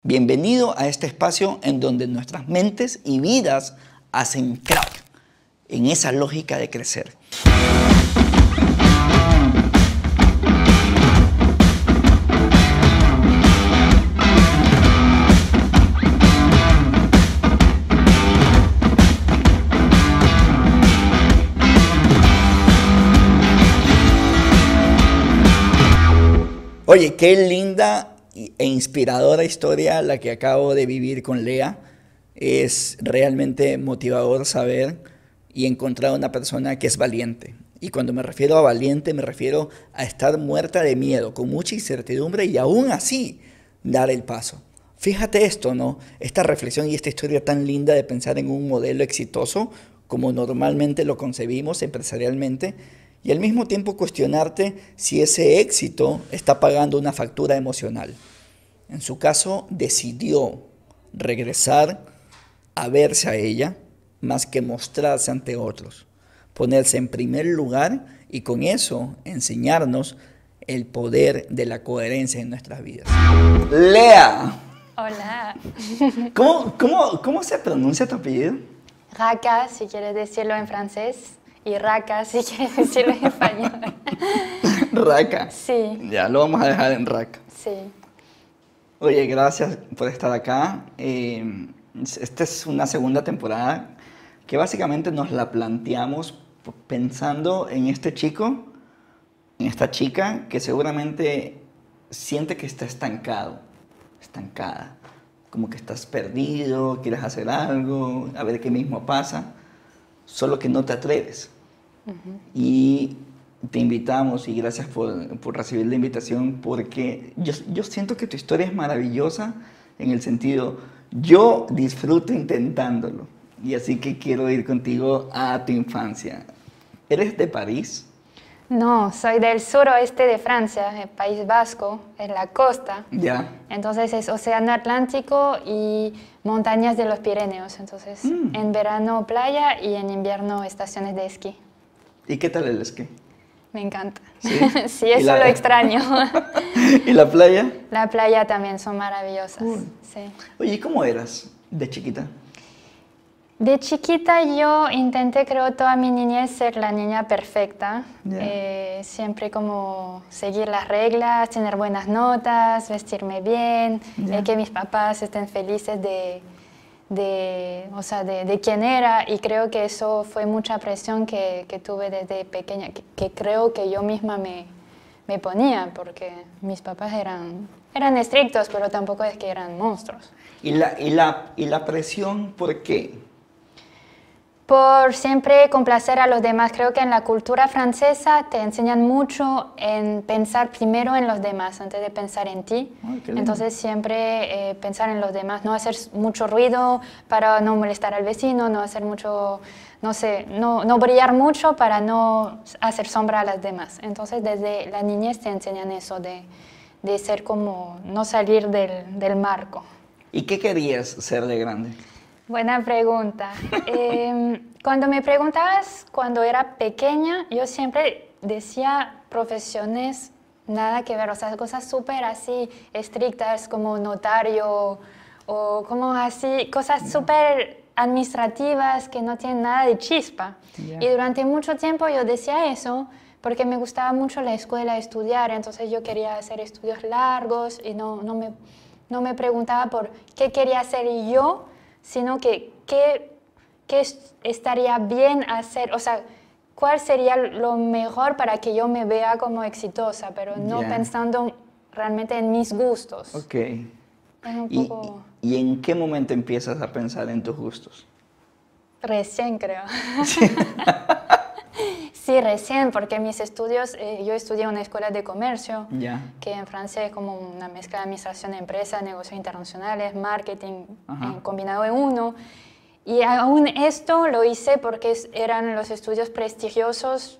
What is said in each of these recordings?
Bienvenido a este espacio en donde nuestras mentes y vidas hacen crack en esa lógica de crecer. Oye, qué linda e inspiradora historia la que acabo de vivir con Lea. Es realmente motivador saber y encontrar una persona que es valiente. Y cuando me refiero a valiente, me refiero a estar muerta de miedo, con mucha incertidumbre y aún así dar el paso. Fíjate esto, ¿no? Esta reflexión y esta historia tan linda de pensar en un modelo exitoso como normalmente lo concebimos empresarialmente, y al mismo tiempo cuestionarte si ese éxito está pagando una factura emocional. En su caso, decidió regresar a verse a ella más que mostrarse ante otros, ponerse en primer lugar y con eso enseñarnos el poder de la coherencia en nuestras vidas. Lea. Hola. ¿Cómo se pronuncia tu apellido? Raka, si quieres decirlo en francés. Y Raka, si quieres decirlo en español. Raka. Sí. Ya, lo vamos a dejar en Raka. Sí. Oye, gracias por estar acá. Esta es una segunda temporada que básicamente nos la planteamos pensando en este chico, en esta chica que seguramente siente que está estancado, estancada. Como que estás perdido, quieres hacer algo, a ver qué mismo pasa, solo que no te atreves. Y te invitamos y gracias por recibir la invitación porque yo siento que tu historia es maravillosa en el sentido, yo disfruto intentándolo y así que quiero ir contigo a tu infancia. ¿Eres de París? No, soy del suroeste de Francia, el País Vasco, en la costa. Ya. Entonces es océano Atlántico y montañas de los Pirineos. Entonces en verano playa y en invierno estaciones de esquí. ¿Y qué tal el esquí? Me encanta. Sí, Sí, eso lo extraño. ¿Y la playa? La playa también son maravillosas. Sí. Oye, ¿y cómo eras de chiquita? De chiquita yo intenté, creo, toda mi niñez ser la niña perfecta. Yeah. Siempre como seguir las reglas, tener buenas notas, vestirme bien, Yeah. Que mis papás estén felices de quién era. Y creo que eso fue mucha presión que tuve desde pequeña, que creo que yo misma me ponía, porque mis papás eran estrictos, pero tampoco es que eran monstruos. ¿Y la presión por qué? Por siempre complacer a los demás. Creo que en la cultura francesa te enseñan mucho en pensar primero en los demás antes de pensar en ti. Ay, qué lindo. Entonces siempre pensar en los demás, no hacer mucho ruido para no molestar al vecino, no hacer mucho, no sé, no brillar mucho para no hacer sombra a las demás. Entonces desde la niñez te enseñan eso de ser como, no salir del marco. ¿Y qué querías ser de grande? Buena pregunta. Cuando me preguntabas cuando era pequeña, yo siempre decía profesiones nada que ver, o sea, cosas súper así estrictas como notario o como así, cosas súper administrativas que no tienen nada de chispa. Yeah. Y durante mucho tiempo yo decía eso porque me gustaba mucho la escuela, estudiar, entonces yo quería hacer estudios largos y no me preguntaba por qué quería hacer yo, sino que qué estaría bien hacer, o sea, cuál sería lo mejor para que yo me vea como exitosa, pero no Yeah. pensando realmente en mis gustos. Ok. Es un poco... ¿Y en qué momento empiezas a pensar en tus gustos? Recién, creo. Sí, recién, porque mis estudios, yo estudié en una escuela de comercio, Ya. que en Francia es como una mezcla de administración de empresas, negocios internacionales, marketing, combinado en uno. Y aún esto lo hice porque eran los estudios prestigiosos,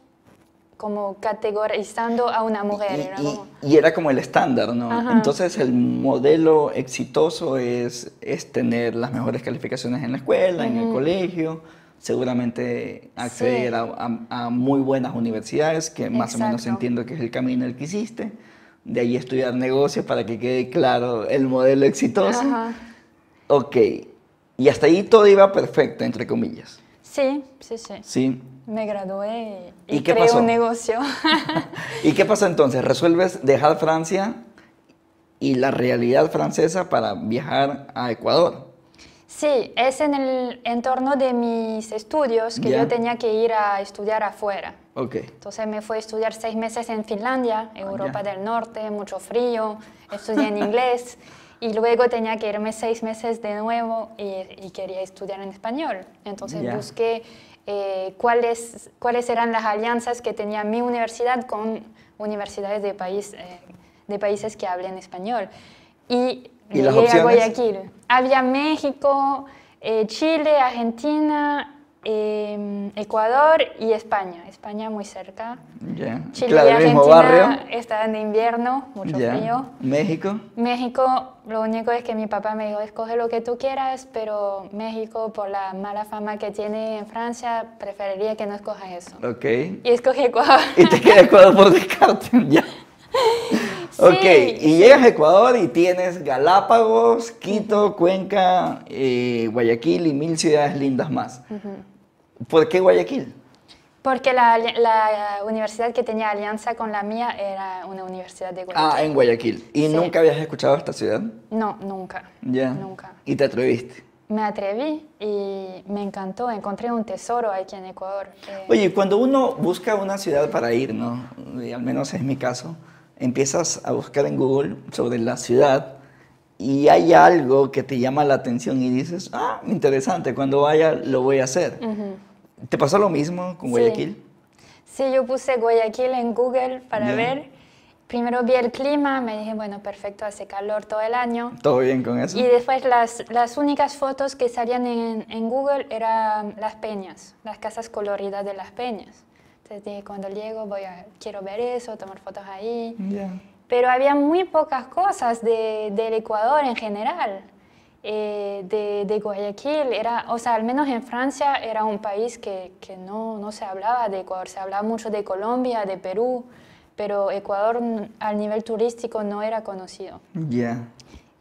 como categorizando a una mujer. Y era como el estándar, ¿no? Ajá. Entonces el modelo exitoso es tener las mejores calificaciones en la escuela, en el colegio, seguramente acceder Sí. a muy buenas universidades, que más o menos Exacto. entiendo que es el camino el que hiciste, de ahí estudiar negocios para que quede claro el modelo exitoso. Ajá. Ok, y hasta ahí todo iba perfecto, entre comillas. Sí, sí, sí. Sí. Me gradué ¿Y y qué creé pasó? un negocio. ¿Y qué pasó entonces? ¿Resuelves dejar Francia y la realidad francesa para viajar a Ecuador? Sí, es en el entorno de mis estudios que Ya. yo tenía que ir a estudiar afuera. Ok. Entonces me fui a estudiar 6 meses en Finlandia, Europa ya. del Norte, mucho frío, estudié en inglés y luego tenía que irme 6 meses de nuevo y quería estudiar en español. Entonces Ya. busqué cuáles eran las alianzas que tenía mi universidad con universidades de países que hablen español. Y ¿Y las llegué a opciones? Guayaquil. Había México, Chile, Argentina, Ecuador y España. España muy cerca. Ya. Chile Claro, y el mismo Argentina barrio. estaban en invierno, mucho Ya. frío. México. México, lo único es que mi papá me dijo, escoge lo que tú quieras, pero México, por la mala fama que tiene en Francia, preferiría que no escojas eso. Ok. Y escogí Ecuador. Y te queda Ecuador por descarte. Ya. Ok, y Sí. llegas a Ecuador y tienes Galápagos, Quito, Cuenca, Guayaquil y 1000 ciudades lindas más. ¿Por qué Guayaquil? Porque la universidad que tenía alianza con la mía era una universidad de Guayaquil. Ah, en Guayaquil. ¿Y Sí. nunca habías escuchado esta ciudad? No, nunca. Ya. Nunca. ¿Y te atreviste? Me atreví y me encantó. Encontré un tesoro aquí en Ecuador. Oye, cuando uno busca una ciudad para ir, ¿no? Y al menos es mi caso, empiezas a buscar en Google sobre la ciudad y hay algo que te llama la atención y dices, ah, interesante, cuando vaya lo voy a hacer. ¿Te pasó lo mismo con Guayaquil? Sí, yo puse Guayaquil en Google para Ya. ver. Primero vi el clima, me dije, bueno, perfecto, hace calor todo el año. ¿Todo bien con eso? Y después las únicas fotos que salían en Google eran las peñas, las casas coloridas de las peñas. Entonces dije, cuando llego quiero ver eso, tomar fotos ahí. Ya. Pero había muy pocas cosas del Ecuador en general, de Guayaquil. O sea, al menos en Francia era un país que no se hablaba de Ecuador, se hablaba mucho de Colombia, de Perú, pero Ecuador al nivel turístico no era conocido. Ya.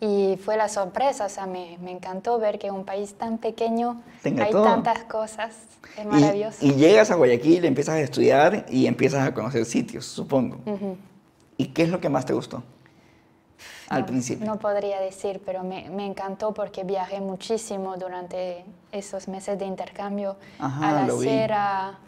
Y fue la sorpresa, o sea, me encantó ver que en un país tan pequeño Tenga hay todo. tantas cosas, es maravilloso. Y llegas a Guayaquil, empiezas a estudiar y empiezas a conocer sitios, supongo. ¿Y qué es lo que más te gustó al principio? No podría decir, pero me encantó porque viajé muchísimo durante esos meses de intercambio. Ajá, A la lo vi. sierra,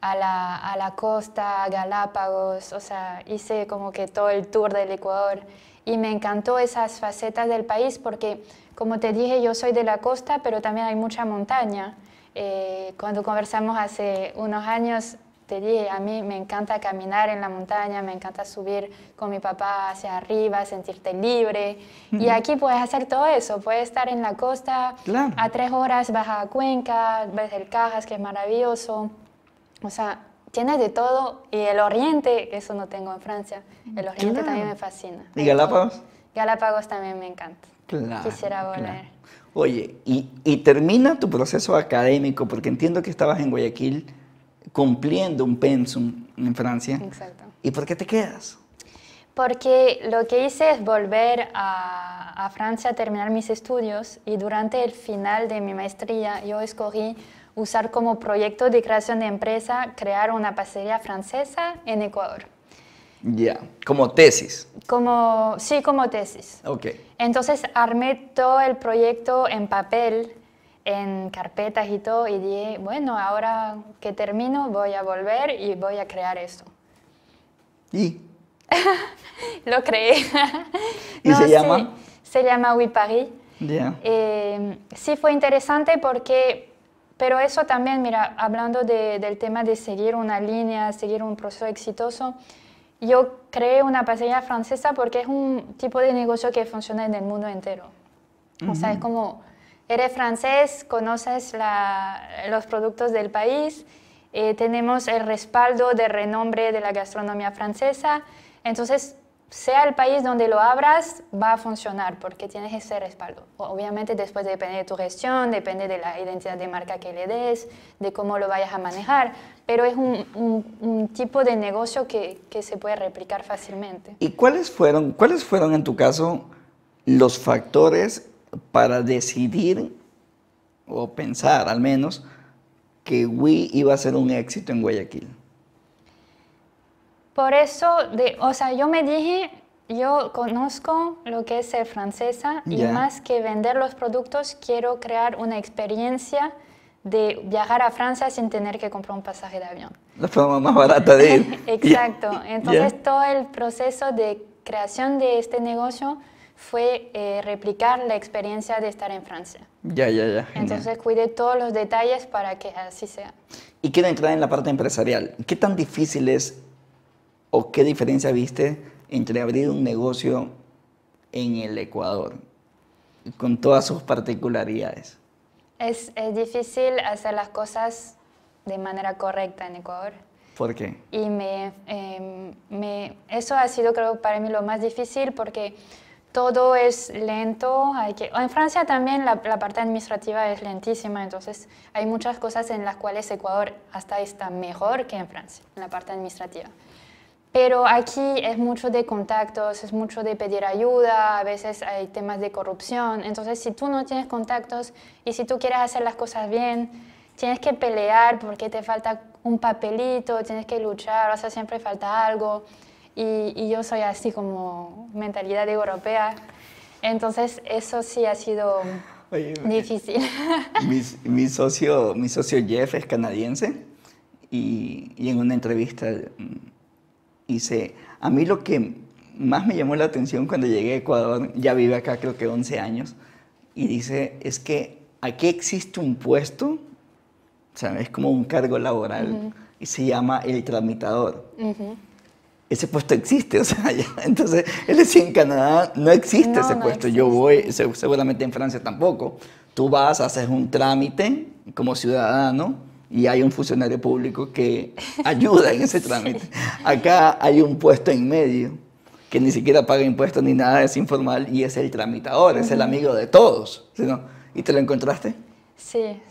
a la costa, a Galápagos, o sea, hice como que todo el tour del Ecuador y me encantó esas facetas del país porque, como te dije, yo soy de la costa, pero también hay mucha montaña. Cuando conversamos hace unos años, te dije, a mí me encanta caminar en la montaña, me encanta subir con mi papá hacia arriba, sentirte libre. Y aquí puedes hacer todo eso, puedes estar en la costa, Claro. a 3 horas vas a Cuenca, ves el Cajas, que es maravilloso. O sea, tienes de todo. Y el oriente, que eso no tengo en Francia, el oriente Claro. también me fascina. ¿Y Galápagos? Galápagos también me encanta. Claro. Quisiera volver. claro. Oye, y termina tu proceso académico, porque entiendo que estabas en Guayaquil cumpliendo un pensum en Francia. Exacto. ¿Y por qué te quedas? Porque lo que hice es volver a Francia a terminar mis estudios y durante el final de mi maestría yo escogí usar como proyecto de creación de empresa crear una pastelería francesa en Ecuador. Ya, como tesis. Sí, como tesis. Ok. Entonces armé todo el proyecto en papel, en carpetas y todo, y dije, bueno, ahora que termino voy a volver y voy a crear esto. ¿Y? Lo creé. ¿Y se llama? Sí, se llama Oui Paris. Ya. Sí fue interesante porque, pero eso también, mira, hablando del tema de seguir una línea, seguir un proceso exitoso, yo creé una pastelería francesa porque es un tipo de negocio que funciona en el mundo entero. O sea, es como, eres francés, conoces los productos del país, tenemos el respaldo de renombre de la gastronomía francesa, entonces sea el país donde lo abras, va a funcionar porque tienes ese respaldo. Obviamente después depende de tu gestión, depende de la identidad de marca que le des, de cómo lo vayas a manejar, pero es un tipo de negocio que se puede replicar fácilmente. ¿Y cuáles fueron en tu caso los factores para decidir o pensar al menos que Wii iba a ser un éxito en Guayaquil? Por eso, o sea, yo me dije, yo conozco lo que es ser francesa y más que vender los productos, quiero crear una experiencia de viajar a Francia sin tener que comprar un pasaje de avión. La forma más barata de ir. Exacto. Entonces, todo el proceso de creación de este negocio fue replicar la experiencia de estar en Francia. Ya. Entonces, cuidé todos los detalles para que así sea. Y quiero entrar en la parte empresarial. ¿Qué tan difícil es o qué diferencia viste entre abrir un negocio en el Ecuador con todas sus particularidades? Es difícil hacer las cosas de manera correcta en Ecuador. ¿Por qué? Y eso ha sido, creo, para mí lo más difícil porque todo es lento. En Francia también la parte administrativa es lentísima, entonces hay muchas cosas en las cuales Ecuador hasta está mejor que en Francia, en la parte administrativa. Pero aquí es mucho de contactos, es mucho de pedir ayuda, a veces hay temas de corrupción. Entonces, si tú no tienes contactos y si tú quieres hacer las cosas bien, tienes que pelear porque te falta un papelito, tienes que luchar, o sea, siempre falta algo. Y yo soy así como mentalidad europea. Entonces, eso sí ha sido difícil. Mi socio Jeff es canadiense y en una entrevista dice, a mí lo que más me llamó la atención cuando llegué a Ecuador, ya vive acá creo que 11 años, y dice, es que aquí existe un puesto, o sea, es como un cargo laboral, y se llama el tramitador. Ese puesto existe, o sea, entonces él decía, en Canadá no existe ese puesto, existe. Yo voy, seguramente en Francia tampoco, tú vas, haces un trámite como ciudadano, y hay un funcionario público que ayuda en ese trámite. Acá hay un puesto en medio que ni siquiera paga impuestos ni nada, es informal y es el tramitador, es el amigo de todos. ¿Sí, no? ¿Y te lo encontraste? Sí,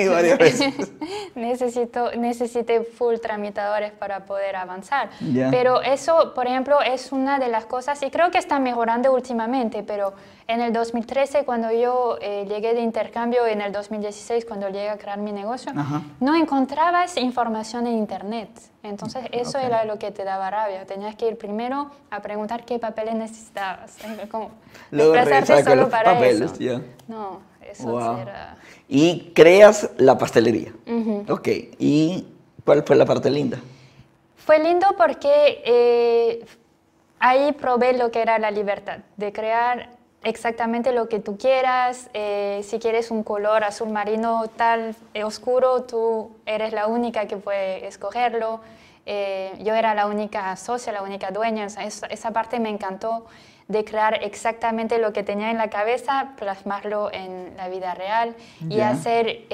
varias veces. Necesité full tramitadores para poder avanzar. Pero eso, por ejemplo, es una de las cosas, y creo que está mejorando últimamente, pero en el 2013, cuando yo llegué de intercambio, en el 2016, cuando llegué a crear mi negocio, no encontrabas información en Internet. Entonces, eso era lo que te daba rabia. Tenías que ir primero a preguntar qué papeles necesitabas. Como desplazarte solo para papeles, eso. No, eso era... Y creas la pastelería. Ok. ¿Y cuál fue la parte linda? Fue lindo porque ahí probé lo que era la libertad de crear exactamente lo que tú quieras. Si quieres un color azul marino tal oscuro, tú eres la única que puede escogerlo. Yo era la única socia, la única dueña. O sea, esa parte me encantó, de crear exactamente lo que tenía en la cabeza, plasmarlo en la vida real y hacer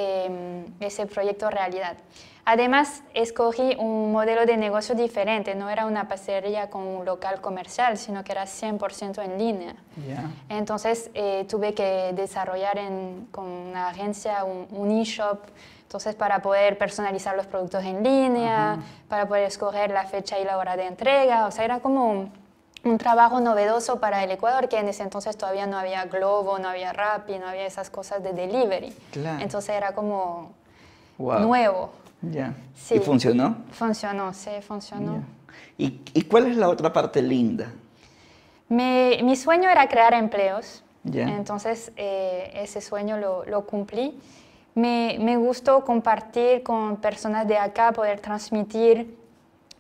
ese proyecto realidad. Además, escogí un modelo de negocio diferente, no era una pastelería con un local comercial, sino que era 100% en línea. Entonces, tuve que desarrollar con una agencia un e-shop, entonces para poder personalizar los productos en línea, para poder escoger la fecha y la hora de entrega, o sea, era como un trabajo novedoso para el Ecuador, que en ese entonces todavía no había Globo, no había Rappi, no había esas cosas de delivery. Entonces era como nuevo. Sí. ¿Y funcionó? Funcionó, sí, funcionó. ¿Y cuál es la otra parte linda? Mi sueño era crear empleos, entonces ese sueño lo cumplí. Me gustó compartir con personas de acá, poder transmitir,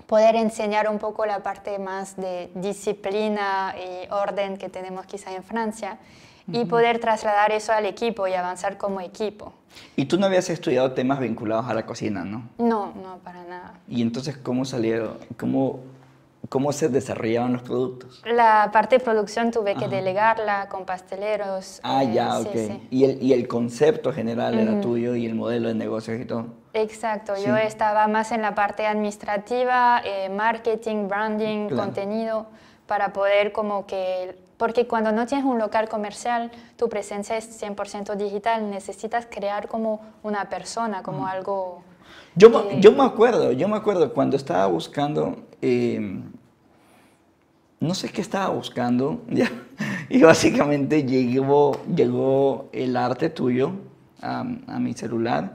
poder enseñar un poco la parte más de disciplina y orden que tenemos quizá en Francia y poder trasladar eso al equipo y avanzar como equipo. ¿Y tú no habías estudiado temas vinculados a la cocina, no? No, para nada. ¿Y entonces cómo salieron? ¿Cómo se desarrollaban los productos? La parte de producción tuve que delegarla con pasteleros. Ok. Sí. ¿Y el concepto general era tuyo y el modelo de negocios y todo? Exacto. Yo estaba más en la parte administrativa, marketing, branding, contenido, para poder como que... Porque cuando no tienes un local comercial, tu presencia es 100% digital, necesitas crear como una persona, como algo... Yo me acuerdo cuando estaba buscando, no sé qué estaba buscando, ya, y básicamente llegó el arte tuyo a mi celular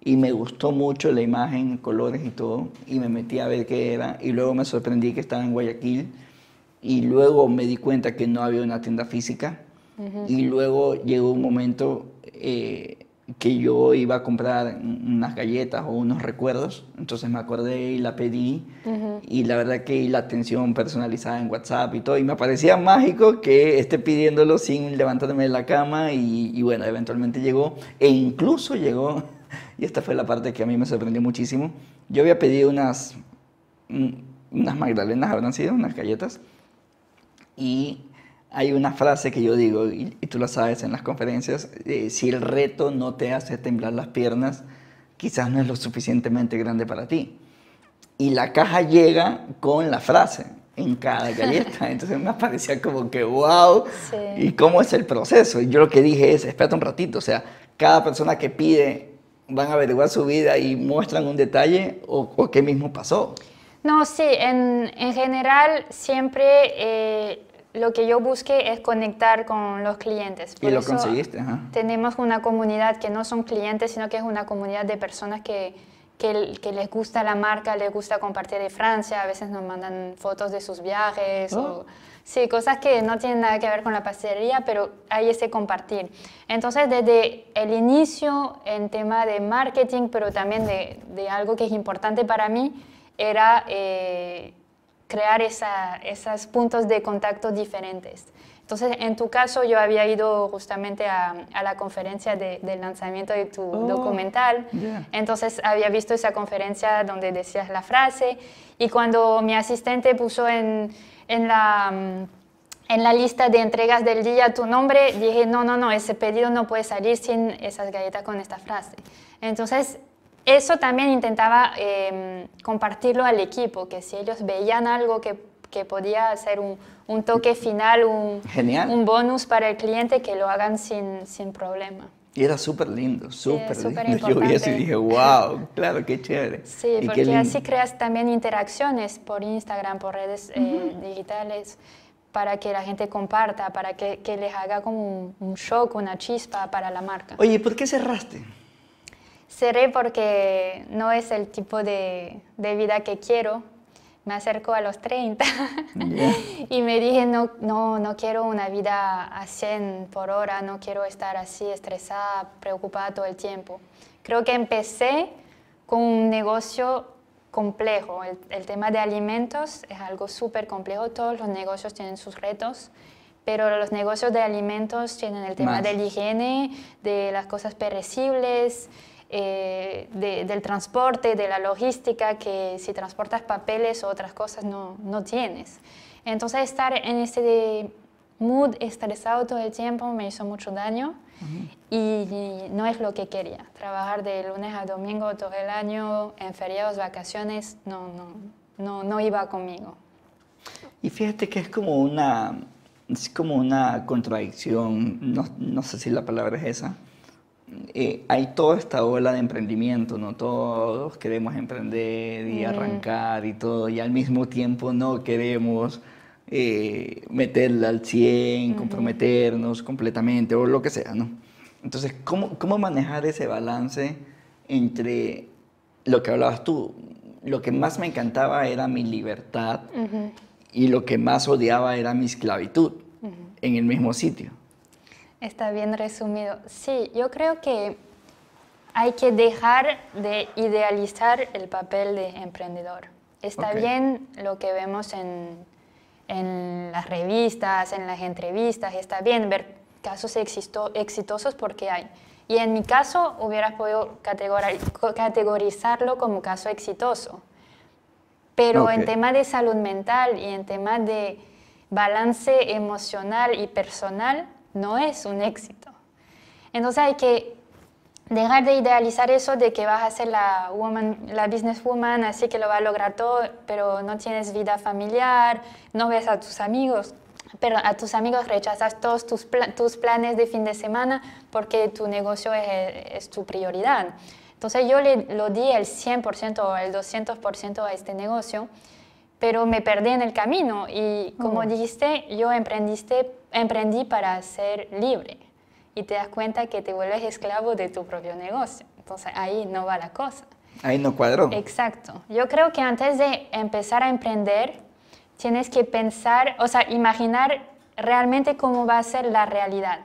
y me gustó mucho la imagen, colores y todo, y me metí a ver qué era, y luego me sorprendí que estaba en Guayaquil, y luego me di cuenta que no había una tienda física, y luego llegó un momento que yo iba a comprar unas galletas o unos recuerdos, entonces me acordé y la pedí, y la verdad que la atención personalizada en WhatsApp y todo, y me parecía mágico que esté pidiéndolo sin levantarme de la cama, y bueno, eventualmente llegó, e incluso llegó, y esta fue la parte que a mí me sorprendió muchísimo, yo había pedido unas magdalenas, habrán sido unas galletas, y hay una frase que yo digo, y tú la sabes en las conferencias, si el reto no te hace temblar las piernas, quizás no es lo suficientemente grande para ti. Y la caja llega con la frase en cada galleta, entonces me parecía como que wow, Sí. ¿y cómo es el proceso? Y yo lo que dije es, espérate un ratito, o sea, cada persona que pide van a averiguar su vida y muestran un detalle o qué mismo pasó. No, sí, en general siempre lo que yo busqué es conectar con los clientes. Y Por lo eso conseguiste, ajá. tenemos una comunidad que no son clientes, sino que es una comunidad de personas que les gusta la marca, les gusta compartir de Francia, a veces nos mandan fotos de sus viajes, o, sí, cosas que no tienen nada que ver con la pastelería, pero hay ese compartir. Entonces, desde el inicio, en tema de marketing, pero también de algo que es importante para mí, era crear esos puntos de contacto diferentes. Entonces, en tu caso, yo había ido justamente a la conferencia del lanzamiento de tu documental. Yeah. Entonces, había visto esa conferencia donde decías la frase. Y cuando mi asistente puso en la lista de entregas del día tu nombre, dije, no, ese pedido no puede salir sin esas galletas con esta frase. Entonces, eso también intentaba compartirlo al equipo, que si ellos veían algo que podía ser un toque final, un bonus para el cliente, que lo hagan sin problema. Y era súper lindo, súper Sí, lindo. Yo vi eso y dije, wow, claro, qué chévere. Sí, y porque así creas también interacciones por Instagram, por redes digitales, para que la gente comparta, para que les haga como un shock, una chispa para la marca. Oye, ¿por qué cerraste? Cerré porque no es el tipo de vida que quiero. Me acerco a los 30 y me dije, no quiero una vida a 100 por hora, no quiero estar así estresada, preocupada todo el tiempo. Creo que empecé con un negocio complejo. El tema de alimentos es algo súper complejo, todos los negocios tienen sus retos, pero los negocios de alimentos tienen el tema de la higiene, de las cosas perecibles, del transporte, de la logística, que si transportas papeles o otras cosas no tienes. Entonces estar en ese mood estresado todo el tiempo me hizo mucho daño y no es lo que quería. Trabajar de lunes a domingo todo el año, en feriados, vacaciones, no iba conmigo. Y fíjate que es como una contradicción, no sé si la palabra es esa. Hay toda esta ola de emprendimiento, ¿no? Todos queremos emprender y arrancar y todo, y al mismo tiempo no queremos meterla al 100, comprometernos completamente o lo que sea, ¿no? Entonces, ¿cómo manejar ese balance entre lo que hablabas tú? Lo que más me encantaba era mi libertad y lo que más odiaba era mi esclavitud en el mismo sitio. Está bien resumido. Sí, yo creo que hay que dejar de idealizar el papel de emprendedor. Está bien lo que vemos en las revistas, en las entrevistas, está bien ver casos exitosos porque hay. Y en mi caso hubieras podido categorizarlo como caso exitoso. Pero en tema de salud mental y en tema de balance emocional y personal, no es un éxito. Entonces hay que dejar de idealizar eso de que vas a ser la businesswoman, así que lo va a lograr todo, pero no tienes vida familiar, no ves a tus amigos, pero a tus amigos rechazas todos tus planes de fin de semana porque tu negocio es tu prioridad. Entonces yo lo di el 100% o el 200% a este negocio, pero me perdí en el camino y como dijiste, yo emprendí para ser libre y te das cuenta que te vuelves esclavo de tu propio negocio. Entonces ahí no va la cosa. Ahí no cuadró. Exacto. Yo creo que antes de empezar a emprender, tienes que pensar, o sea, imaginar realmente cómo va a ser la realidad.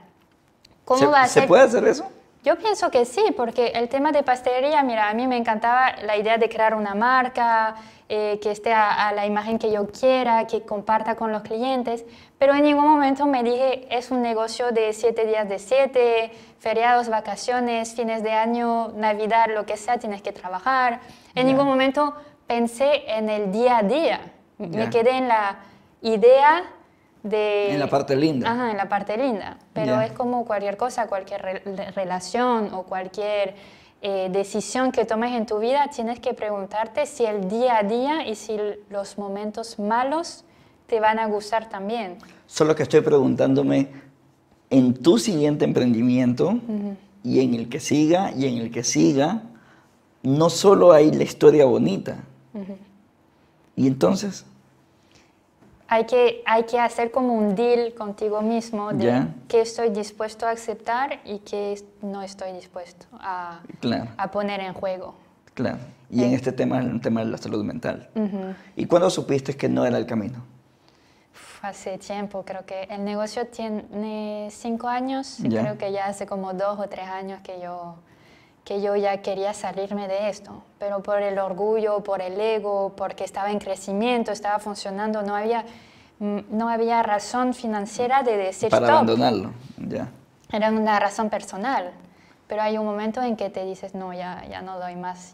¿Se puede hacer eso? Yo pienso que sí, porque el tema de pastelería, mira, a mí me encantaba la idea de crear una marca, que esté a la imagen que yo quiera, que comparta con los clientes, pero en ningún momento me dije, es un negocio de 7 días de 7, feriados, vacaciones, fines de año, Navidad, lo que sea, tienes que trabajar. En ningún momento pensé en el día a día. Me quedé en la idea de... En la parte linda. Ajá, en la parte linda. Pero es como cualquier cosa, cualquier relación o cualquier decisión que tomes en tu vida, tienes que preguntarte si el día a día y si los momentos malos te van a gustar también. Solo que estoy preguntándome, en tu siguiente emprendimiento y en el que siga y en el que siga, no solo hay la historia bonita. Y entonces... Hay que hacer como un deal contigo mismo de qué estoy dispuesto a aceptar y qué no estoy dispuesto a poner en juego. Claro. Y en este tema es el tema de la salud mental. ¿Y cuándo supiste que no era el camino? Hace tiempo, creo que el negocio tiene 5 años y creo que ya hace como 2 o 3 años que yo ya quería salirme de esto, pero por el orgullo, por el ego, porque estaba en crecimiento, estaba funcionando, no había razón financiera de decir para stop. Abandonarlo, Era una razón personal, pero hay un momento en que te dices, no, ya no doy más,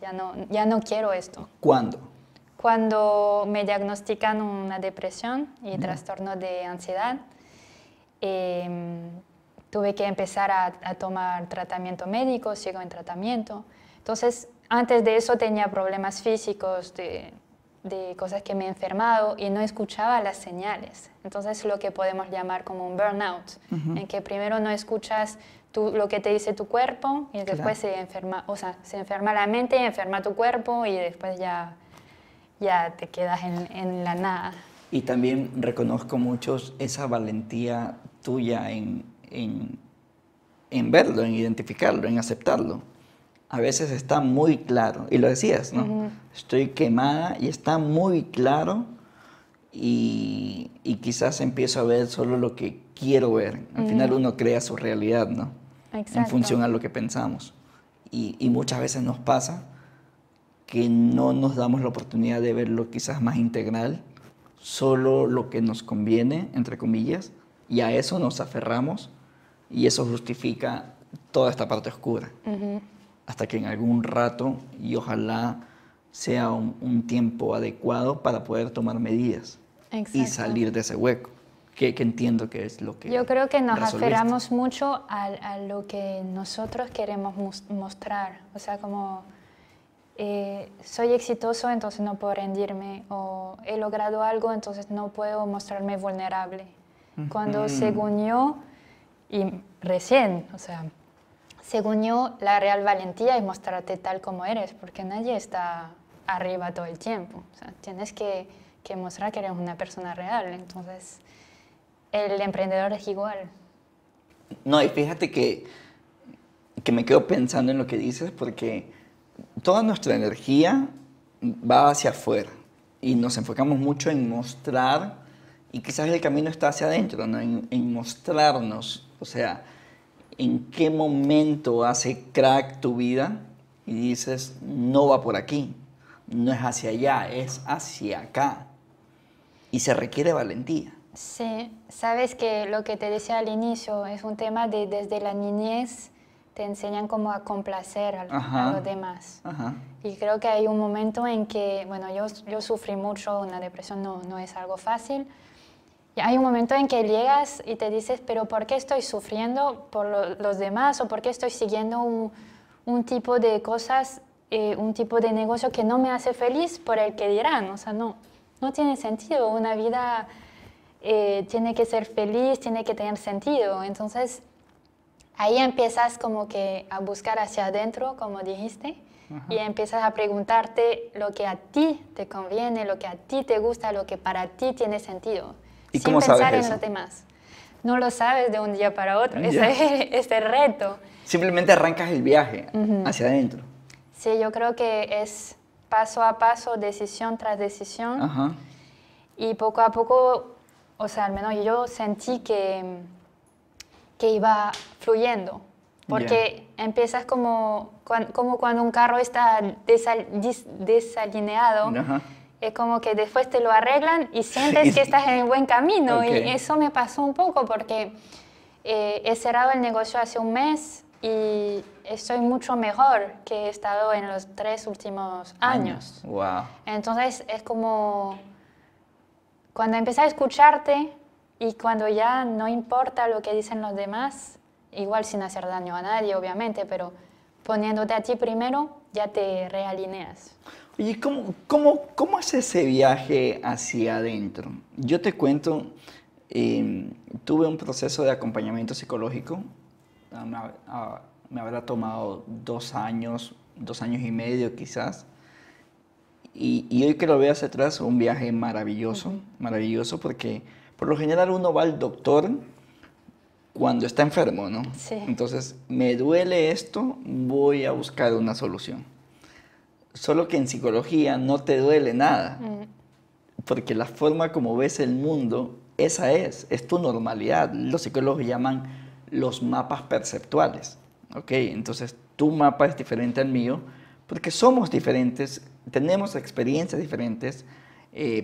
ya no quiero esto. ¿Cuándo? Cuando me diagnostican una depresión y trastorno de ansiedad, tuve que empezar a tomar tratamiento médico, sigo en tratamiento. Entonces, antes de eso tenía problemas físicos, de cosas que me he enfermado y no escuchaba las señales. Entonces, lo que podemos llamar como un burnout, en que primero no escuchas lo que te dice tu cuerpo y después se enferma la mente, enferma tu cuerpo y después ya te quedas en la nada. Y también reconozco mucho esa valentía tuya en verlo, en identificarlo, en aceptarlo. A veces está muy claro, y lo decías, ¿no? Estoy quemada y está muy claro y quizás empiezo a ver solo lo que quiero ver. Al final uno crea su realidad, ¿no? Exacto. En función a lo que pensamos. Y muchas veces nos pasa que no nos damos la oportunidad de verlo quizás más integral, solo lo que nos conviene, entre comillas, y a eso nos aferramos y eso justifica toda esta parte oscura. Hasta que en algún rato, y ojalá sea un tiempo adecuado para poder tomar medidas. Exacto. Y salir de ese hueco, que entiendo que es lo que yo creo que nos resolviste. aferramos mucho a lo que nosotros queremos mostrar. O sea, como soy exitoso, entonces no puedo rendirme, o he logrado algo, entonces no puedo mostrarme vulnerable. Cuando según yo, y recién, o sea, según yo, la real valentía es mostrarte tal como eres, porque nadie está arriba todo el tiempo. O sea, tienes que mostrar que eres una persona real. Entonces, el emprendedor es igual. No, y fíjate que me quedo pensando en lo que dices, porque toda nuestra energía va hacia afuera y nos enfocamos mucho en mostrar, y quizás el camino está hacia adentro, ¿no? En mostrarnos, o sea, en qué momento hace crack tu vida y dices, no va por aquí, no es hacia allá, es hacia acá. Y se requiere valentía. Sí, sabes que lo que te decía al inicio es un tema de desde la niñez te enseñan como a complacer a los demás. Y creo que hay un momento en que, bueno, yo sufrí mucho, una depresión no es algo fácil. Y hay un momento en que llegas y te dices, pero ¿por qué estoy sufriendo por los demás? ¿O por qué estoy siguiendo un tipo de cosas, un tipo de negocio que no me hace feliz por el que dirán. O sea, no tiene sentido. Una vida tiene que ser feliz, tiene que tener sentido. Entonces, ahí empiezas como que a buscar hacia adentro, como dijiste, y empiezas a preguntarte lo que a ti te conviene, lo que a ti te gusta, lo que para ti tiene sentido. ¿Y sin cómo sabes pensar en eso? los demás. No lo sabes de un día para otro, Ya. ese es el reto. Simplemente arrancas el viaje hacia adentro. Sí, yo creo que es paso a paso, decisión tras decisión, Ajá. y poco a poco, o sea, al menos yo sentí que iba fluyendo, porque empiezas como cuando un carro está desalineado, Ajá. es como que después te lo arreglan y sientes que estás en el buen camino. Ok. Y eso me pasó un poco porque he cerrado el negocio hace un mes y estoy mucho mejor que he estado en los 3 últimos años. Wow. Entonces es como cuando empiezas a escucharte y cuando ya no importa lo que dicen los demás, igual sin hacer daño a nadie, obviamente, pero poniéndote a ti primero, ya te realineas. Oye, ¿cómo es ese viaje hacia adentro? Yo te cuento, tuve un proceso de acompañamiento psicológico. Me habrá tomado 2 años, 2 años y medio quizás. Y hoy que lo veo hacia atrás, un viaje maravilloso, maravilloso, porque por lo general uno va al doctor cuando está enfermo, ¿no? Sí. Entonces, me duele esto, voy a buscar una solución. Solo que en psicología no te duele nada, porque la forma como ves el mundo, esa es tu normalidad. Los psicólogos llaman los mapas perceptuales, ¿ok? Entonces, tu mapa es diferente al mío, porque somos diferentes, tenemos experiencias diferentes,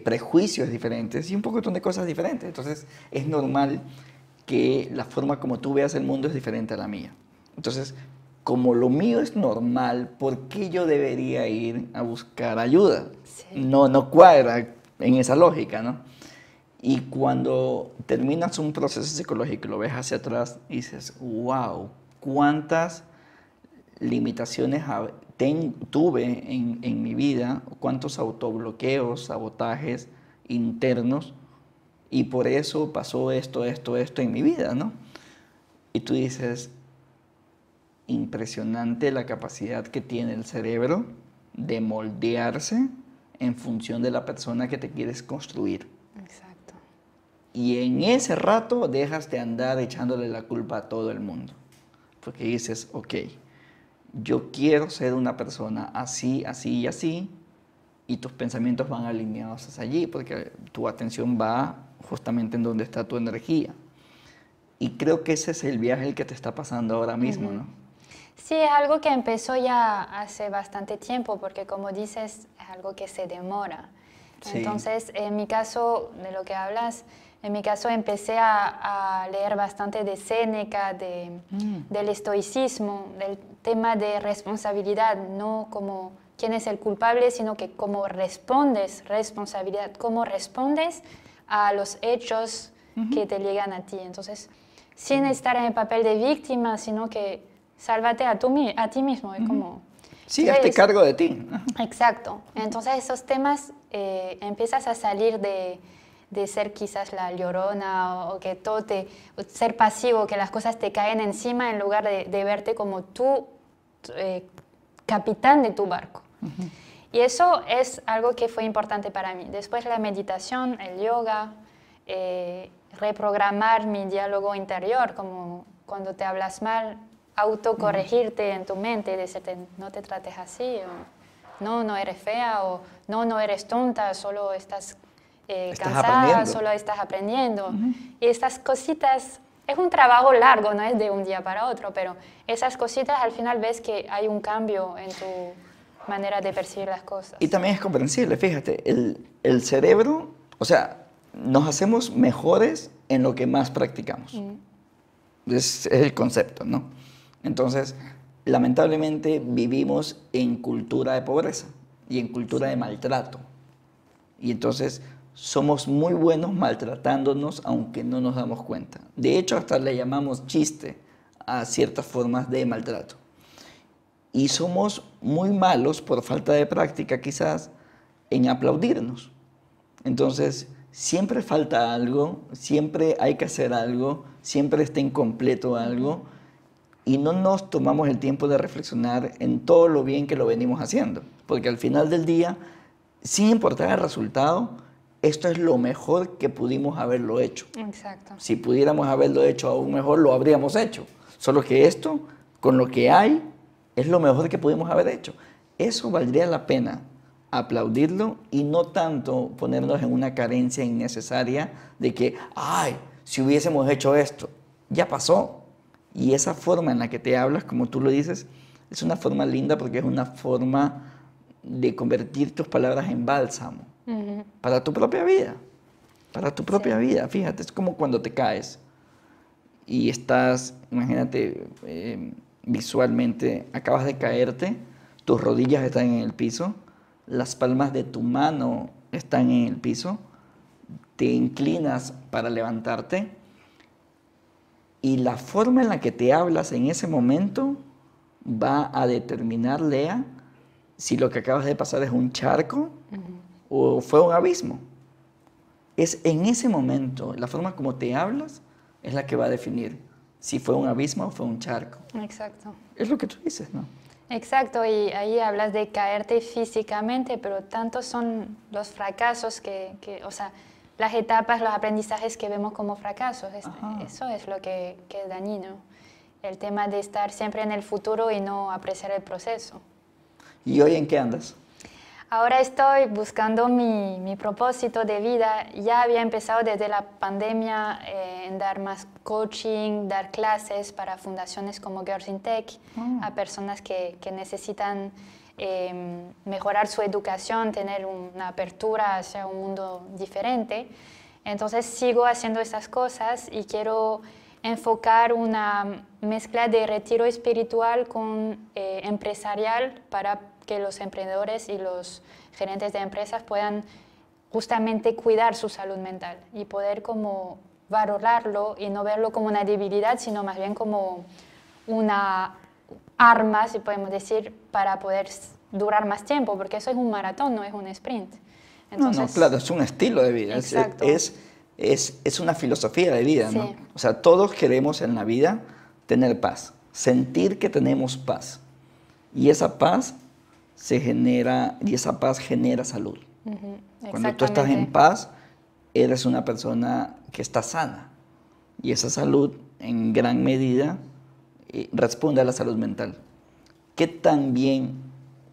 prejuicios diferentes y un poco de cosas diferentes. Entonces, es normal que la forma como tú veas el mundo es diferente a la mía. Entonces, como lo mío es normal, ¿por qué yo debería ir a buscar ayuda? Sí. No cuadra en esa lógica, ¿no? Y cuando terminas un proceso psicológico y lo ves hacia atrás, dices, wow, cuántas limitaciones tuve en mi vida, cuántos autobloqueos, sabotajes internos, y por eso pasó esto en mi vida, ¿no? Y tú dices, impresionante la capacidad que tiene el cerebro de moldearse en función de la persona que te quieres construir. Exacto. Y en ese rato dejas de andar echándole la culpa a todo el mundo. Porque dices, ok, yo quiero ser una persona así, así y así, y tus pensamientos van alineados hacia allí, porque tu atención va justamente en donde está tu energía. Y creo que ese es el viaje el que te está pasando ahora mismo, ¿no? Sí, es algo que empezó ya hace bastante tiempo, porque como dices, es algo que se demora. Sí. Entonces, en mi caso, de lo que hablas, en mi caso empecé a leer bastante de Séneca, del estoicismo, del tema de responsabilidad, no como quién es el culpable, sino que cómo respondes, responsabilidad, cómo respondes a los hechos que te llegan a ti. Entonces, sin estar en el papel de víctima, sino que sálvate a ti mismo. Es como, Sí, hazte cargo de ti. Exacto. Entonces esos temas empiezas a salir de ser quizás la llorona o que todo ser pasivo, que las cosas te caen encima en lugar de verte como tú capitán de tu barco. Y eso es algo que fue importante para mí. Después la meditación, el yoga, reprogramar mi diálogo interior, como cuando te hablas mal, autocorregirte en tu mente, decirte no te trates así, o no eres fea, o no eres tonta, solo estás cansada, aprendiendo. solo estás aprendiendo. Y estas cositas, es un trabajo largo, no es de un día para otro, pero esas cositas al final ves que hay un cambio en tu manera de percibir las cosas. Y también es comprensible, fíjate, el cerebro, o sea, nos hacemos mejores en lo que más practicamos. Es el concepto, ¿no? Entonces, lamentablemente vivimos en cultura de pobreza y en cultura de maltrato. Y entonces somos muy buenos maltratándonos aunque no nos damos cuenta. De hecho, hasta le llamamos chiste a ciertas formas de maltrato. Y somos muy malos, por falta de práctica quizás, en aplaudirnos. Entonces, siempre falta algo, siempre hay que hacer algo, siempre está incompleto algo, y no nos tomamos el tiempo de reflexionar en todo lo bien que lo venimos haciendo. Porque al final del día, sin importar el resultado, esto es lo mejor que pudimos haberlo hecho. Exacto. Si pudiéramos haberlo hecho aún mejor, lo habríamos hecho. Solo que esto, con lo que hay, es lo mejor que pudimos haber hecho. Eso valdría la pena aplaudirlo y no tanto ponernos en una carencia innecesaria de que, ay, si hubiésemos hecho esto, ya pasó. Y esa forma en la que te hablas, como tú lo dices, es una forma linda porque es una forma de convertir tus palabras en bálsamo para tu propia vida. Para tu propia vida, fíjate, es como cuando te caes y estás, imagínate, visualmente, acabas de caerte, tus rodillas están en el piso, las palmas de tu mano están en el piso, te inclinas para levantarte y la forma en la que te hablas en ese momento va a determinar, Lea, si lo que acabas de pasar es un charco o fue un abismo. Es en ese momento, la forma como te hablas es la que va a definir si fue un abismo o fue un charco. Exacto. Es lo que tú dices, ¿no? Exacto, y ahí hablas de caerte físicamente, pero tantos son los fracasos o sea, las etapas, los aprendizajes que vemos como fracasos. Eso es lo que es dañino. El tema de estar siempre en el futuro y no apreciar el proceso. ¿Y hoy en qué andas? Ahora estoy buscando mi propósito de vida. Ya había empezado desde la pandemia en dar más coaching, dar clases para fundaciones como Girls in Tech, a personas que necesitan mejorar su educación, tener una apertura hacia un mundo diferente. Entonces sigo haciendo estas cosas y quiero enfocar una mezcla de retiro espiritual con empresarial para que los emprendedores y los gerentes de empresas puedan justamente cuidar su salud mental y poder como valorarlo y no verlo como una debilidad, sino más bien como una arma, si podemos decir, para poder durar más tiempo, porque eso es un maratón, no es un sprint. Entonces, no, claro, es un estilo de vida, es una filosofía de vida, ¿no? Sí. O sea, todos queremos en la vida tener paz, sentir que tenemos paz. Y esa paz genera salud. Cuando tú estás en paz, eres una persona que está sana. Y esa salud, en gran medida, responde a la salud mental. ¿Qué tan bien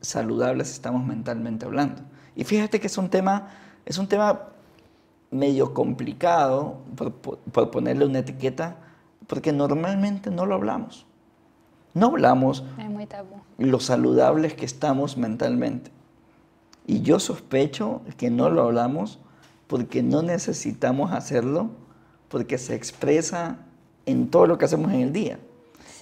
saludables estamos mentalmente hablando? Y fíjate que es un tema medio complicado, por ponerle una etiqueta, porque normalmente no lo hablamos. No hablamos es muy tabú. lo saludables que estamos mentalmente. Y yo sospecho que no lo hablamos porque no necesitamos hacerlo, porque se expresa en todo lo que hacemos en el día.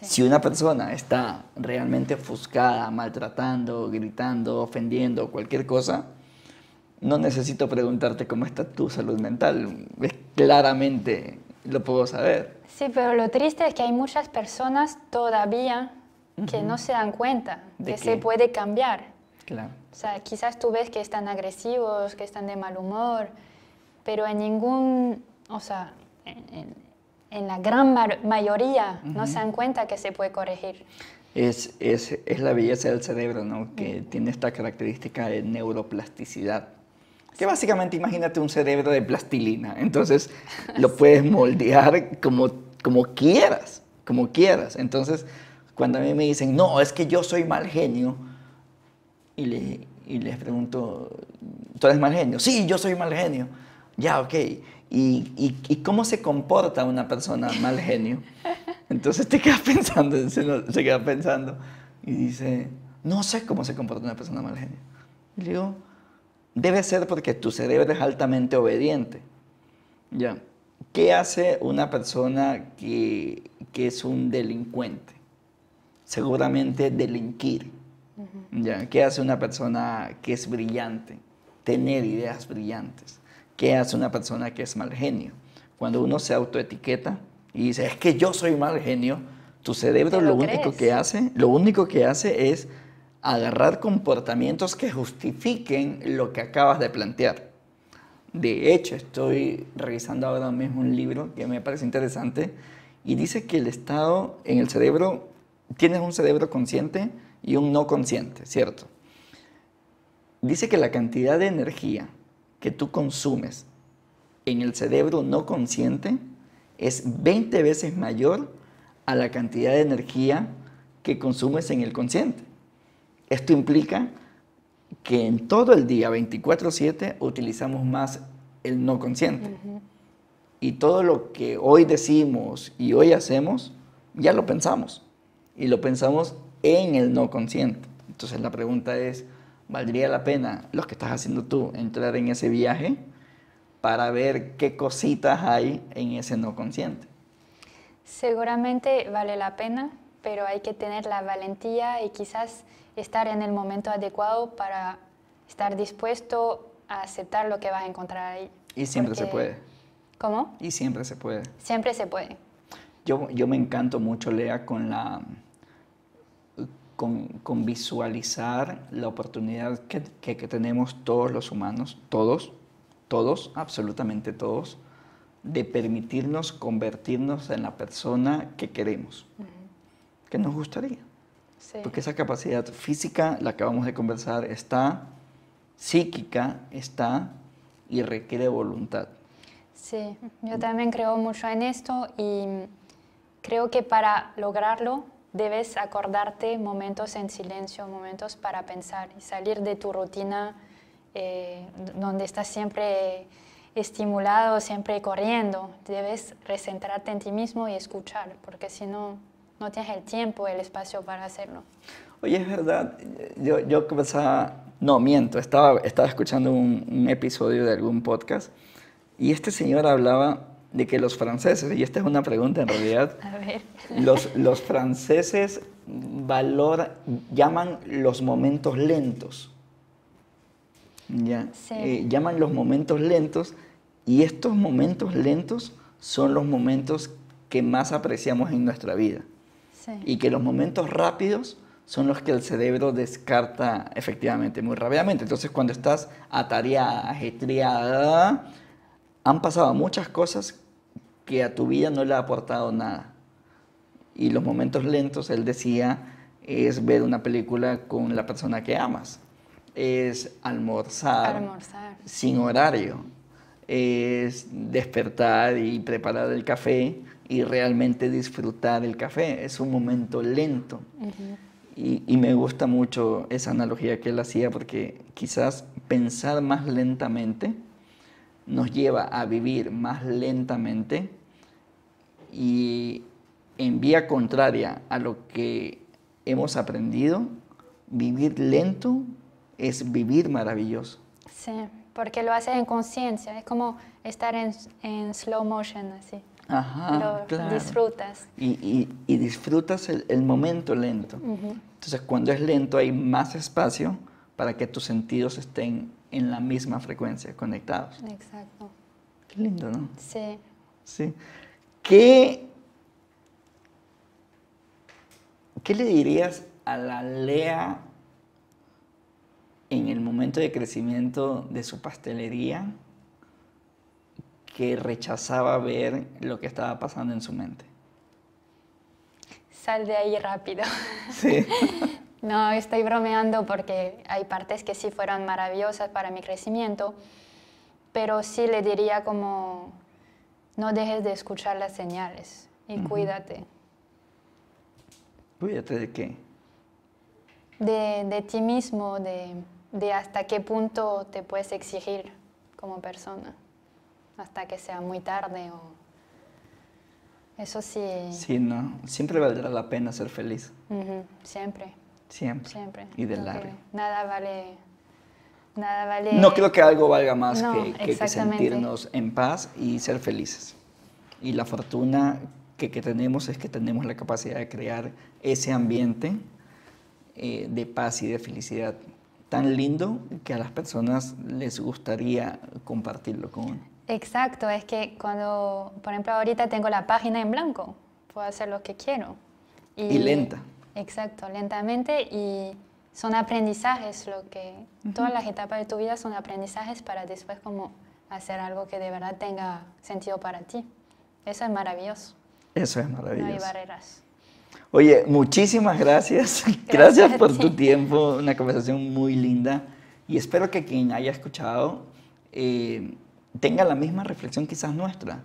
Sí. Si una persona está realmente ofuscada, maltratando, gritando, ofendiendo, cualquier cosa, no necesito preguntarte cómo está tu salud mental. Claramente lo puedo saber. Sí, pero lo triste es que hay muchas personas todavía que no se dan cuenta ¿De que qué? se puede cambiar. Claro. O sea, quizás tú ves que están agresivos, que están de mal humor, pero en ningún, o sea, en la gran mayoría no se dan cuenta que se puede corregir. Es la belleza del cerebro, ¿no? Que tiene esta característica de neuroplasticidad. Que básicamente imagínate un cerebro de plastilina. Entonces lo puedes moldear como quieras, como quieras. Entonces, cuando a mí me dicen, no, es que yo soy mal genio, y les pregunto, ¿tú eres mal genio? Sí, yo soy mal genio. Ya, ok. ¿Y cómo se comporta una persona mal genio? Entonces te quedas pensando, se queda pensando y dice, no sé cómo se comporta una persona mal genio. Y le digo, debe ser porque tu cerebro es altamente obediente. Ya. ¿Qué hace una persona que es un delincuente? Seguramente delinquir. ¿Ya? ¿Qué hace una persona que es brillante? Tener ideas brillantes. ¿Qué hace una persona que es mal genio? Cuando uno se autoetiqueta y dice, es que yo soy mal genio, Tu cerebro ¿Te lo lo único crees? lo único que hace es agarrar comportamientos que justifiquen lo que acabas de plantear. De hecho, estoy revisando ahora mismo un libro que me parece interesante y dice que el estado en el cerebro, tienes un cerebro consciente y un no consciente, ¿cierto? Dice que la cantidad de energía que tú consumes en el cerebro no consciente es 20 veces mayor a la cantidad de energía que consumes en el consciente. Esto implica que en todo el día, 24/7, utilizamos más el no consciente. Y todo lo que hoy decimos y hoy hacemos, ya lo pensamos. Y lo pensamos en el no consciente. Entonces la pregunta es, ¿valdría la pena lo que estás haciendo tú entrar en ese viaje para ver qué cositas hay en ese no consciente? Seguramente vale la pena, pero hay que tener la valentía y quizás estar en el momento adecuado para estar dispuesto a aceptar lo que vas a encontrar ahí. Y siempre se Porque, puede. ¿cómo? Y siempre se puede. Siempre se puede. Yo me encanto mucho, Lea, con visualizar la oportunidad que tenemos todos los humanos, todos, absolutamente todos, de permitirnos convertirnos en la persona que queremos, que nos gustaría. Sí. Porque esa capacidad física, la que acabamos de conversar, está, psíquica está y requiere voluntad. Sí, yo también creo mucho en esto y creo que para lograrlo debes acordarte momentos en silencio, momentos para pensar y salir de tu rutina donde estás siempre estimulado, siempre corriendo. Debes recentrarte en ti mismo y escuchar, porque si no, no tienes el tiempo, el espacio para hacerlo. Oye, es verdad, yo pensaba, no, miento, estaba escuchando un episodio de algún podcast y este señor hablaba de que los franceses, y esta es una pregunta en realidad, A ver. los franceses llaman los momentos lentos, ¿ya? Sí. Llaman los momentos lentos y estos momentos lentos son los momentos que más apreciamos en nuestra vida. Sí. Y que los momentos rápidos son los que el cerebro descarta efectivamente muy rápidamente. Entonces, cuando estás atareada, ajetreada, han pasado muchas cosas que a tu vida no le ha aportado nada. Y los momentos lentos, él decía, es ver una película con la persona que amas, es almorzar sin horario, es despertar y preparar el café y realmente disfrutar el café. Es un momento lento. Y me gusta mucho esa analogía que él hacía porque quizás pensar más lentamente nos lleva a vivir más lentamente y en vía contraria a lo que hemos aprendido, vivir lento es vivir maravilloso. Sí, porque lo haces en conciencia, es como estar en slow motion, así. Ajá, Lo claro. disfrutas. Y disfrutas el momento lento. Entonces, cuando es lento hay más espacio para que tus sentidos estén en la misma frecuencia, conectados. Exacto. Qué lindo, ¿no? Sí. Sí. ¿Qué le dirías a la Lea en el momento de crecimiento de su pastelería que rechazaba ver lo que estaba pasando en su mente? Sal de ahí rápido. Sí. No, estoy bromeando porque hay partes que sí fueron maravillosas para mi crecimiento, pero sí le diría como, no dejes de escuchar las señales y cuídate. ¿Cuídate de qué? De ti mismo, de hasta qué punto te puedes exigir como persona, hasta que sea muy tarde o... Eso sí. Sí, no. Siempre valdrá la pena ser feliz. Siempre. Siempre. Siempre. Y de Porque largo. Nada vale... No creo que algo valga más No, que exactamente. sentirnos en paz y ser felices. Y la fortuna que tenemos es que tenemos la capacidad de crear ese ambiente de paz y de felicidad tan lindo que a las personas les gustaría compartirlo con uno. Exacto, es que cuando, por ejemplo, ahorita tengo la página en blanco, puedo hacer lo que quiero. Y lenta. Exacto, lentamente, y son aprendizajes, todas las etapas de tu vida son aprendizajes para después como hacer algo que de verdad tenga sentido para ti. Eso es maravilloso. Eso es maravilloso. No hay barreras. Oye, muchísimas gracias. Gracias por tu tiempo, una conversación muy linda. Y espero que quien haya escuchado tenga la misma reflexión quizás nuestra,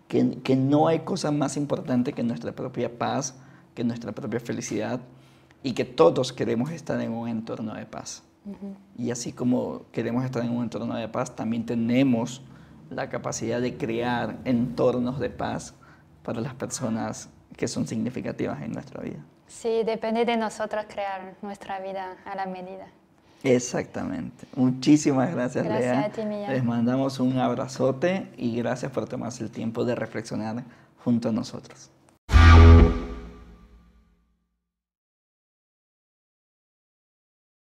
que no hay cosa más importante que nuestra propia paz, que nuestra propia felicidad, y que todos queremos estar en un entorno de paz. Y así como queremos estar en un entorno de paz, también tenemos la capacidad de crear entornos de paz para las personas que son significativas en nuestra vida. Sí, depende de nosotros crear nuestra vida a la medida. Exactamente. Muchísimas gracias, Lea. Gracias a ti, Millán. Les mandamos un abrazote y gracias por tomarse el tiempo de reflexionar junto a nosotros.